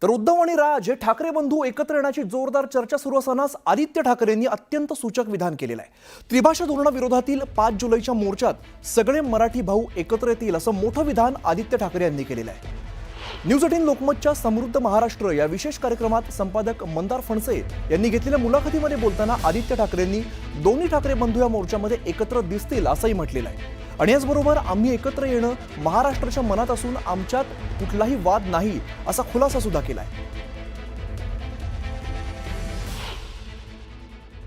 तर उद्धव आणि राज हे ठाकरे बंधू एकत्र येण्याची जोरदार चर्चा सुरू असतानाच आदित्य ठाकरेंनी अत्यंत सूचक विधान केलेलं आहे। त्रिभाषा धोरणाविरोधातील 5 जुलैच्या मोर्चात सगळे मराठी भाऊ एकत्र येतील असं मोठं विधान आदित्य ठाकरे यांनी केलेलं आहे। न्यूज 18 लोकमतच्या समृद्ध महाराष्ट्र या विशेष कार्यक्रमात संपादक मंदार फणसे यांनी घेतलेल्या मुलाखतीमध्ये बोलताना आदित्य ठाकरेंनी दोन्ही ठाकरे बंधू या मोर्चामध्ये एकत्र दिसतील असंही म्हटलेलं आहे। आणि याचबरोबर आम्ही एकत्र येणं महाराष्ट्राच्या मनात असून आमच्यात कुठलाही वाद नाही असा खुलासा सुद्धा केलाय।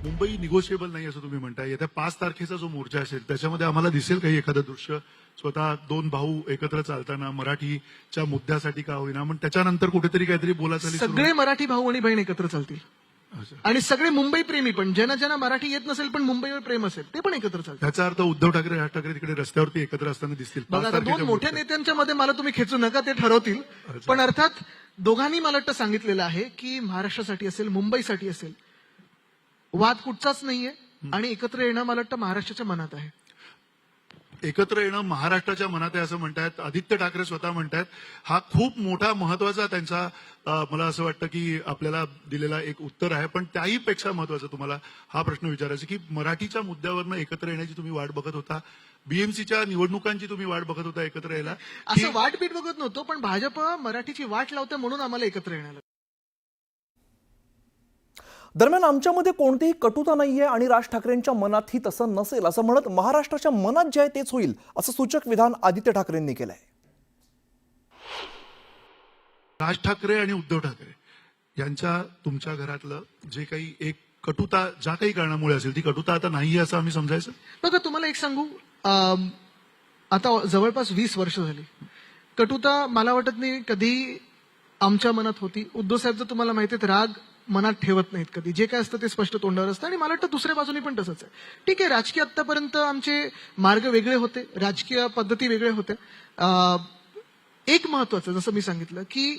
मुंबई निगोशिएबल नाही असं तुम्ही म्हणताय। येत्या 5 तारखेचा जो मोर्चा असेल त्याच्यामध्ये आम्हाला दिसेल काही एखादं दृश्य, स्वतः दोन भाऊ एकत्र चालताना मराठीच्या मुद्द्यासाठी का होईना, पण त्याच्यानंतर कुठेतरी काहीतरी बोलाचाली सगळे मराठी भाऊ आणि बहीण एकत्र चालतील आणि सगळे मुंबई प्रेमी पण ज्यांना मराठी येत नसेल पण मुंबईवर प्रेम असेल ते पण एकत्र चालतील। त्याचा अर्थ उद्धव ठाकरे राज ठाकरे तिकडे रस्त्यावरती एकत्र असताना दिसतील। बघा, दोन मोठ्या नेत्यांच्या मध्ये मला तुम्ही खेचू नका, ते ठरवतील। पण अर्थात दोघांनी मला वाटतं सांगितलेलं आहे की महाराष्ट्रासाठी असेल मुंबईसाठी असेल वाद कुठचाच नाहीये आणि एकत्र येणं मला वाटतं महाराष्ट्राच्या मनात आहे। एकत्र येणं महाराष्ट्राच्या मनात आहे असं म्हणतायत आदित्य ठाकरे स्वतः म्हणतायत। हा खूप मोठा महत्वाचा त्यांचा मला असं वाटतं की आपल्याला दिलेला एक उत्तर आहे। पण त्याही पेक्षा महत्वाचं तुम्हाला हा प्रश्न विचारायचा की मराठीच्या मुद्द्यावरनं एकत्र येण्याची तुम्ही वाट बघत होता, बीएमसीच्या निवडणुकांची तुम्ही वाट बघत होता एकत्र यायला, असं वाटबीट बघत नव्हतो, पण भाजप मराठीची वाट लावते म्हणून आम्हाला एकत्र येण्याला। दरम्यान आमच्यामध्ये कोणतीही कटुता नाहीये आणि राज ठाकरेंच्या मनातही तसं नसेल असं म्हणत महाराष्ट्राच्या मनात जे आहे तेच होईल असं सूचक विधान आदित्य ठाकरेंनी केलंय। राज ठाकरे आणि उद्धव ठाकरे यांच्या तुमच्या घरातलं जे काही एक कटुता ज्या काही कारणामुळे असेल ती कटुता आता नाहीये असं आम्ही समजायचं। बघा, तुम्हाला एक सांगू, आता जवळपास 20 वर्ष झाली कटुता मला वाटत नाही कधी आमच्या मनात होती। उद्धव साहेब जर तुम्हाला माहिती आहे राग मनात ठेवत नाहीत कधी, जे काय असतं ते स्पष्ट तोंडावर असतं आणि मला वाटतं दुसऱ्या बाजूने पण तसंच आहे। ठीक आहे, राजकीय आतापर्यंत आमचे मार्ग वेगळे होते, राजकीय पद्धती वेगळे होते। एक महत्वाचं जसं मी सांगितलं की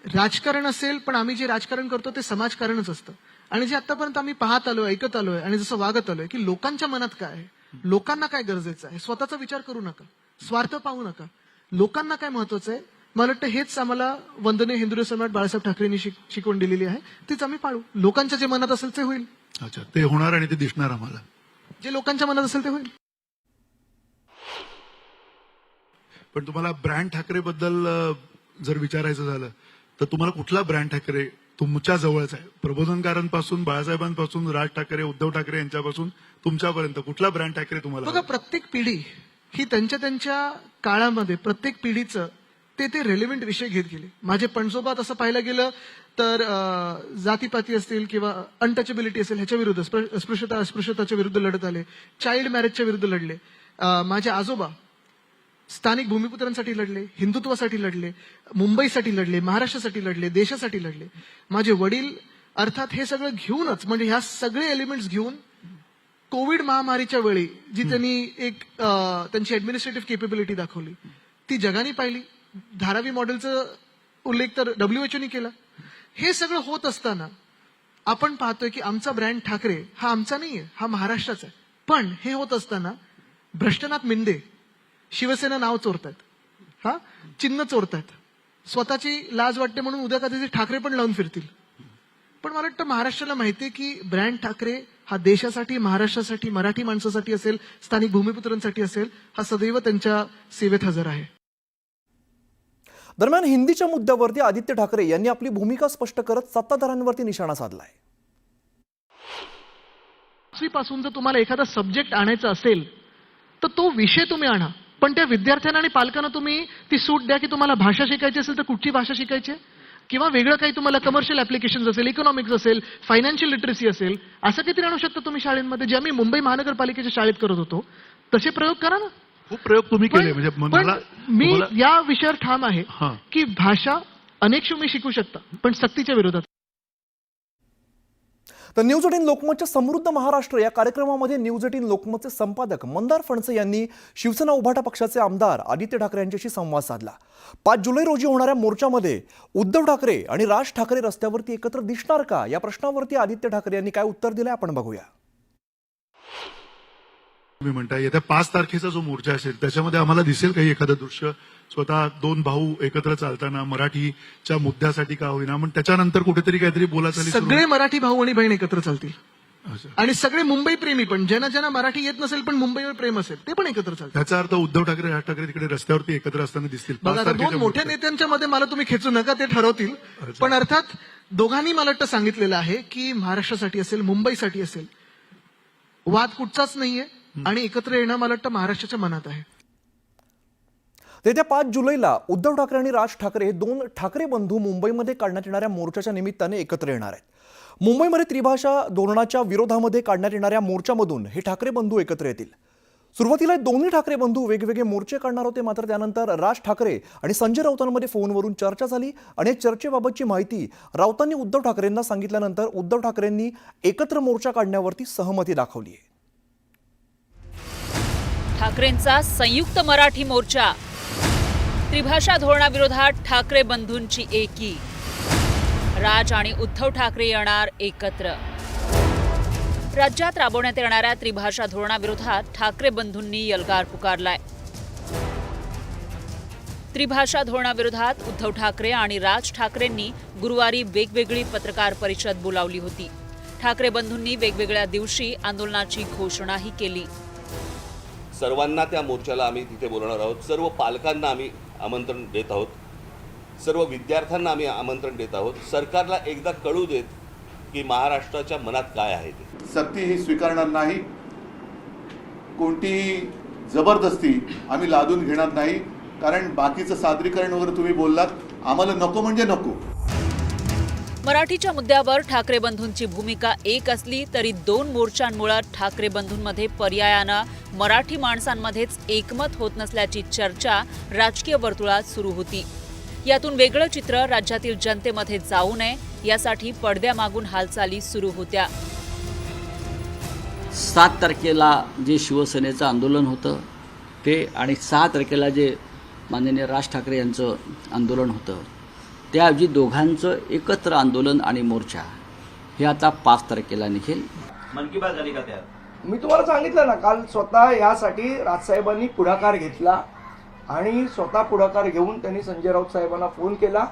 राजकारण असेल पण आम्ही जे राजकारण करतो ते समाजकारणच असतं आणि जे आतापर्यंत आम्ही पाहत आलोय, ऐकत आलोय आणि जसं वागत आलोय की लोकांच्या मनात काय आहे, लोकांना काय गरजेचं आहे, स्वतःचा विचार करू नका, स्वार्थ पाहू नका, लोकांना काय महत्वाचं आहे, मला वाटतं हेच आम्हाला वंदनीय हिंदू सम्राट बाळासाहेब ठाकरेंनी शिकवण दिलेली आहे, तीच आम्ही पाळू। लोकांच्या जे मनात असेल ते होईल। अच्छा, ते होणार आणि ते दिसणार आम्हाला, जे लोकांच्या मनात असेल ते होईल। पण तुम्हाला ब्रँड ठाकरे बद्दल जर विचारायचं झालं तर तुम्हाला कुठला ब्रँड ठाकरे तुमच्या जवळचा आहे? प्रबोधनकारांपासून, बाळासाहेबांपासून, राज ठाकरे, उद्धव ठाकरे यांच्यापासून तुमच्यापर्यंत कुठला ब्रँड ठाकरे तुम्हाला? बघा, प्रत्येक पिढी ही त्यांच्या काळामध्ये प्रत्येक पिढीचं ते रेलेव्हंट विषय घेत गेले। माझे पणजोबा तसं पाहायला गेलं तर जातीपाती असतील किंवा अनटचेबिलिटी असेल ह्याच्या विरुद्ध, अस्पृश्यताच्या विरुद्ध लढत आले, चाइल्ड मॅरेजच्या विरुद्ध लढले। माझे आजोबा स्थानिक भूमिपुत्रांसाठी लढले, हिंदुत्वासाठी लढले, मुंबईसाठी लढले, महाराष्ट्रासाठी लढले, देशासाठी लढले। माझे वडील अर्थात हे सगळं घेऊनच, म्हणजे ह्या सगळे एलिमेंट्स घेऊन कोविड महामारीच्या वेळी जी त्यांनी एक त्यांची ऍडमिनिस्ट्रेटिव्ह केपेबिलिटी दाखवली ती जगाने पाहिली। धारावी मॉडेलचा उल्लेख तर WHO केला। हे सगळं होत असताना आपण पाहतोय की आमचा ब्रँड ठाकरे हा आमचा नाहीये, हा महाराष्ट्राचा आहे। पण हे होत असताना भ्रष्टनाथ मिंदे शिवसेना नाव चोरतात, हा चिन्ह चोरतात, स्वतःची लाज वाटते म्हणून उद्या कधी ठाकरे पण लावून फिरतील। पण मला वाटतं महाराष्ट्राला माहितीये की ब्रँड ठाकरे हा देशासाठी, महाराष्ट्रासाठी, मराठी माणसासाठी असेल, स्थानिक भूमिपुत्रांसाठी असेल, हा सदैव त्यांच्या सेवेत हजर आहे। दरम्यान हिंदीच्या मुद्द्यावरती आदित्य ठाकरे यांनी आपली भूमिका स्पष्ट करत सत्ताधाऱ्यांवरती निशाणा साधलाय। पासून जर तुम्हाला एखादा सब्जेक्ट आणायचा असेल तर तो विषय तुम्ही आणा, पण त्या विद्यार्थ्यांना आणि पालकांना तुम्ही ती सूट द्या की तुम्हाला भाषा शिकायची असेल तर कुठची भाषा शिकायची किंवा वेगळं काही तुम्हाला कमर्शियल ऍप्लिकेशन्स असेल, इकॉनॉमिक्स असेल, फायनान्शियल लिटरसी असेल, असं काहीतरी आणू शकता तुम्ही शाळेमध्ये। जे आम्ही मुंबई महानगरपालिकेच्या शाळेत करत होतो तसे प्रयोग करा ना। खूप प्रयोग तुम्ही केले, म्हणजे मला मी या विषयावर ठाम आहे की भाषा अनेक तुम्ही शिकू शकता पण सक्तीच्या विरोधात। तर न्यूज 18 लोकमतच्या समृद्ध महाराष्ट्र या कार्यक्रमामध्ये न्यूज 18 लोकमतचे संपादक मंदार फणसे यांनी शिवसेना उभाटा पक्षाचे आमदार आदित्य ठाकरे यांच्याशी संवाद साधला। 5 जुलै रोजी होणाऱ्या मोर्चामध्ये उद्धव ठाकरे आणि राज ठाकरे रस्त्यावरती एकत्र दिसणार का या प्रश्नावरती आदित्य ठाकरे यांनी काय उत्तर दिलंय आपण बघूया। तुम्ही म्हणताय येत्या 5 तारखेचा जो मोर्चा असेल त्याच्यामध्ये आम्हाला दिसेल काही एखादं दृश्य स्वतः दोन भाऊ एकत्र चालताना मराठीच्या मुद्द्यासाठी का होईना पण त्याच्यानंतर कुठेतरी काहीतरी बोलाचाली सुरू सगळे मराठी भाऊ आणि बहीण एकत्र चालतील अच्छा. आणि सगळे मुंबई प्रेमी पण ज्यांना ज्यांना मराठी येत नसेल पण मुंबईवर प्रेम असेल ते पण एकत्र चालतील. त्याचा अर्थ उद्धव ठाकरे राज ठाकरे तिकडे रस्त्यावरती एकत्र असताना दिसतील. 5 बघा आता तारखेच्या दोन मोठ्या मोर्चात. नेत्यांच्या मध्ये मला तुम्ही खेचू नका, ते ठरवतील. पण अर्थात दोघांनी मला वाटतं सांगितलेलं आहे की महाराष्ट्रासाठी असेल मुंबईसाठी असेल वाद कुठचाच नाहीये आणि एकत्र येणं मला वाटतं महाराष्ट्राच्या मनात आहे. येत्या 5 जुलैला उद्धव ठाकरे आणि राज ठाकरे हे दोन ठाकरे बंधू मुंबईमध्ये काढण्यात येणाऱ्या मोर्चाच्या निमित्ताने एकत्र येणार आहेत. मुंबईमध्ये त्रिभाषा धोरणाच्या विरोधामध्ये काढण्यात येणाऱ्या मोर्चामधून हे ठाकरे बंधू एकत्र येतील. सुरुवातीला दोन्ही ठाकरे बंधू वेगवेगळे मोर्चे काढणार होते, मात्र त्यानंतर राज ठाकरे आणि संजय राऊतांमध्ये फोनवरून चर्चा झाली आणि या चर्चेबाबतची माहिती राऊतांनी उद्धव ठाकरेंना सांगितल्यानंतर उद्धव ठाकरेंनी एकत्र मोर्चा काढण्यावरती सहमती दाखवली आहे. ठाकरेंचा संयुक्त मराठी मोर्चा, त्रिभाषा धोरणाविरोधात ठाकरे बंधूंची एकी, राज आणि उद्धव ठाकरे येणार एकत्र. राज्यात राबवण्यात येणाऱ्या त्रिभाषा धोरणाविरोधात ठाकरे बंधूंनी एल्गार पुकारलाय. त्रिभाषा धोरणाविरोधात उद्धव ठाकरे आणि राज ठाकरेंनी गुरुवारी वेगवेगळी पत्रकार परिषद बोलावली होती. ठाकरे बंधूंनी वेगवेगळ्या दिवशी आंदोलनाची घोषणाही केली. सर्वांना त्या मोर्चाला आम्ही तिथे बोलवणार आहोत. सर्व पालकांना आम्ही आमंत्रण देत आहोत. सर्व विद्यार्थ्यांना आम्ही आमंत्रण देत आहोत. सरकारला एकदा कळू देत की महाराष्ट्राच्या मनात काय आहे ते. सक्ती ही स्वीकारणार नाही. कोणतीही जबरदस्ती आम्ही लादून घेणार नाही. कारण बाकीचं सादरीकरण वगैरे तुम्ही बोललात, आम्हाला नको म्हणजे नको. मराठीच्या मुद्द्यावर ठाकरे बंधूंची भूमिका एक असली तरी दोन मोर्चांमुळे ठाकरे बंधूंमध्ये पर्यायानं मराठी माणसांमध्येच एकमत होत नसल्याची चर्चा राजकीय वर्तुळात सुरू होती. यातून वेगळं चित्र राज्यातील जनतेमध्ये जाऊ नये यासाठी पडद्यामागून हालचाली सुरू होत्या. 7 तारखेला जे शिवसेनेचं आंदोलन होतं ते आणि 6 तारखेला जे माननीय राज ठाकरे यांचं आंदोलन होतं त्याऐवजी दोघांचं एकत्र आंदोलन आणि मोर्चा हे आता 5 तारखेला निघेल. मन की बात झाली का त्यात? मी तुम्हाला सांगितलं ना काल, स्वतः यासाठी राजसाहेबांनी पुढाकार घेतला आणि स्वतः पुढाकार घेऊन त्यांनी संजय राऊत साहेबांना फोन केला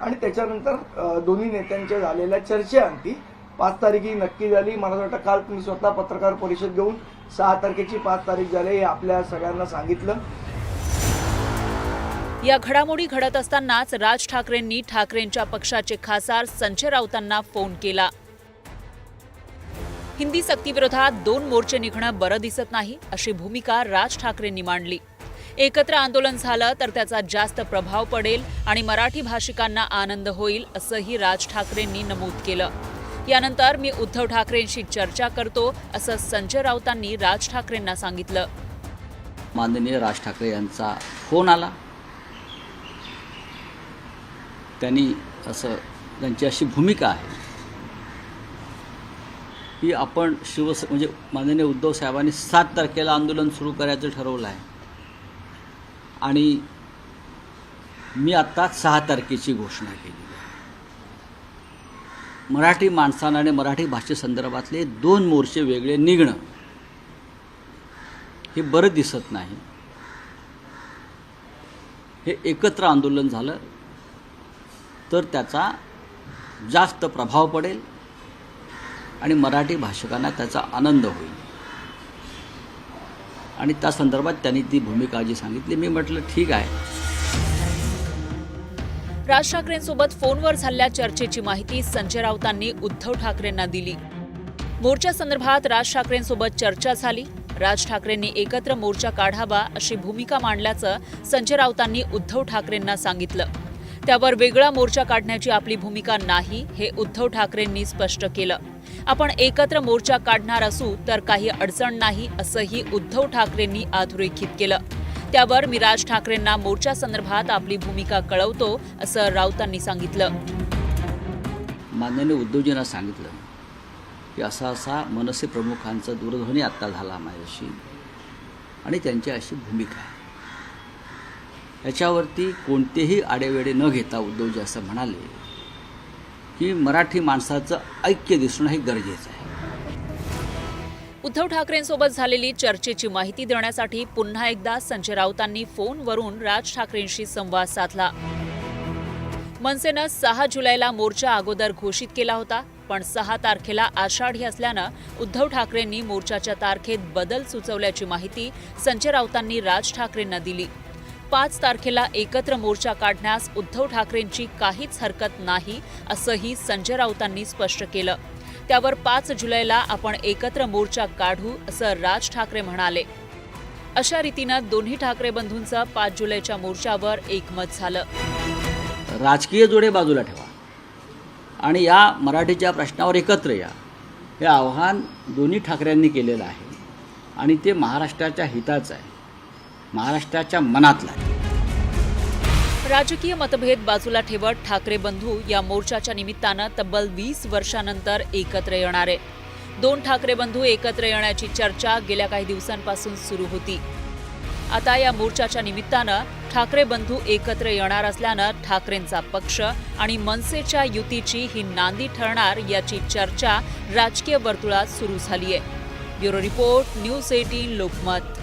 आणि त्याच्यानंतर दोन्ही नेत्यांच्या झालेल्या चर्चेअंती 5 तारीख नक्की झाली. मला वाटतं काल तुम्ही स्वतः पत्रकार परिषद घेऊन 6 तारखेची 5 तारीख झाली हे आपल्या सगळ्यांना सांगितलं. या घडामोडी घडत असतानाच राज ठाकरेंनी ठाकरेंच्या पक्षाचे खासदार संजय राऊतांना फोन केला. हिंदी सक्तीविरोधात 2 मोर्चे निघणं बरं दिसत नाही अशी भूमिका राज ठाकरेंनी मांडली. एकत्र आंदोलन झालं तर त्याचा जास्त प्रभाव पडेल आणि मराठी भाषिकांना आनंद होईल असंही राज ठाकरेंनी नमूद केलं. यानंतर मी उद्धव ठाकरेंशी चर्चा करतो असं संजय राऊतांनी राज ठाकरेंना सांगितलं. माननीय राज ठाकरे यांचा फोन आला. त्यांनी त्यांची अशी भूमिका आहे की आपण म्हणजे माननीय उद्धव साहेबांनी 7 तारखेला आंदोलन सुरू करायचं ठरवलं आहे आणि मी आत्ता 6 तारखेची घोषणा केली आहे. मराठी माणसांना आणि मराठी भाषेसंदर्भातले 2 मोर्चे वेगळे निघणं हे बरं दिसत नाही. हे एकत्र आंदोलन झालं तर त्याचा जास्त प्रभाव पडेल आणि मराठी भाषिकांना त्याचा आनंद होईल आणि त्या संदर्भात त्यांनी ती भूमिका जी सांगितली. मी म्हटलं ठीक आहे. राज ठाकरेंसोबत फोनवर झालेल्या चर्चेची माहिती संजय राऊतांनी उद्धव ठाकरेंना दिली. मोर्चा संदर्भात राज ठाकरेंसोबत चर्चा झाली. राज ठाकरेंनी एकत्र मोर्चा काढावा अशी भूमिका मांडल्याचं संजय राऊतांनी उद्धव ठाकरेंना सांगितलं. त्यावर वेगळा मोर्चा काढण्याची आपली भूमिका नाही हे उद्धव ठाकरेंनी स्पष्ट केलं. आपण एकत्र मोर्चा काढणार असू तर काही अडचण नाही असंही उद्धव ठाकरेंनी अधोरेखित केलं. त्यावर मी राज ठाकरेंना मोर्चा संदर्भात आपली भूमिका कळवतो असं राऊतांनी सांगितलं. माननीय उद्धवजींना सांगितलं की असा मनसे प्रमुखांचा दूरध्वनी आत्ता झाला माझ्याशी आणि त्यांची अशी भूमिका आहे. याच्यावरती कोणतेही आडेवेडे न घेता उद्धवजी असं म्हणाले की मराठी माणसाचं ऐक्य दिसणं हे गरजेचं आहे. उद्धव ठाकरेंसोबत झालेली चर्चेची माहिती देण्यासाठी पुन्हा एकदा संजय राऊतांनी फोनवरून राज ठाकरेंशी संवाद साधला. मनसेनं 6 जुलैला मोर्चा अगोदर घोषित केला होता, पण 6 तारखेला आषाढी असल्यानं उद्धव ठाकरेंनी मोर्चाच्या तारखेत बदल सुचवल्याची माहिती संजय राऊतांनी राज ठाकरेंना दिली. 5 तारखेला एकत्र मोर्चा काढण्यास उद्धव ठाकरेंची काहीच हरकत नाही असंही संजय राऊतांनी स्पष्ट केलं. त्यावर 5 जुलैला आपण एकत्र मोर्चा काढू असं राज ठाकरे म्हणाले. अशा रीतीनं दोन्ही ठाकरे बंधूंचं 5 जुलैच्या मोर्चावर एकमत झालं. राजकीय जोडे बाजूला ठेवा आणि या मराठीच्या प्रश्नावर एकत्र या, हे आव्हान दोन्ही ठाकरेंनी केलेलं आहे आणि ते महाराष्ट्राच्या हिताचं आहे, महाराष्ट्राच्या मनातलं आहे. राजकीय मतभेद बाजूला ठेवत ठाकरे बंधू या मोर्चाच्या निमित्तानं तब्बल 20 वर्षानंतर एकत्र येणार आहे. 2 ठाकरे बंधू एकत्र येण्याची चर्चा गेल्या काही दिवसांपासून सुरू होती. आता या मोर्चाच्या निमित्तानं ठाकरे बंधू एकत्र येणार असल्यानं ठाकरेंचा पक्ष आणि मनसेच्या युतीची ही नांदी ठरणार याची चर्चा राजकीय वर्तुळात सुरू झाली आहे. Bureau report, news 18 Lokmat.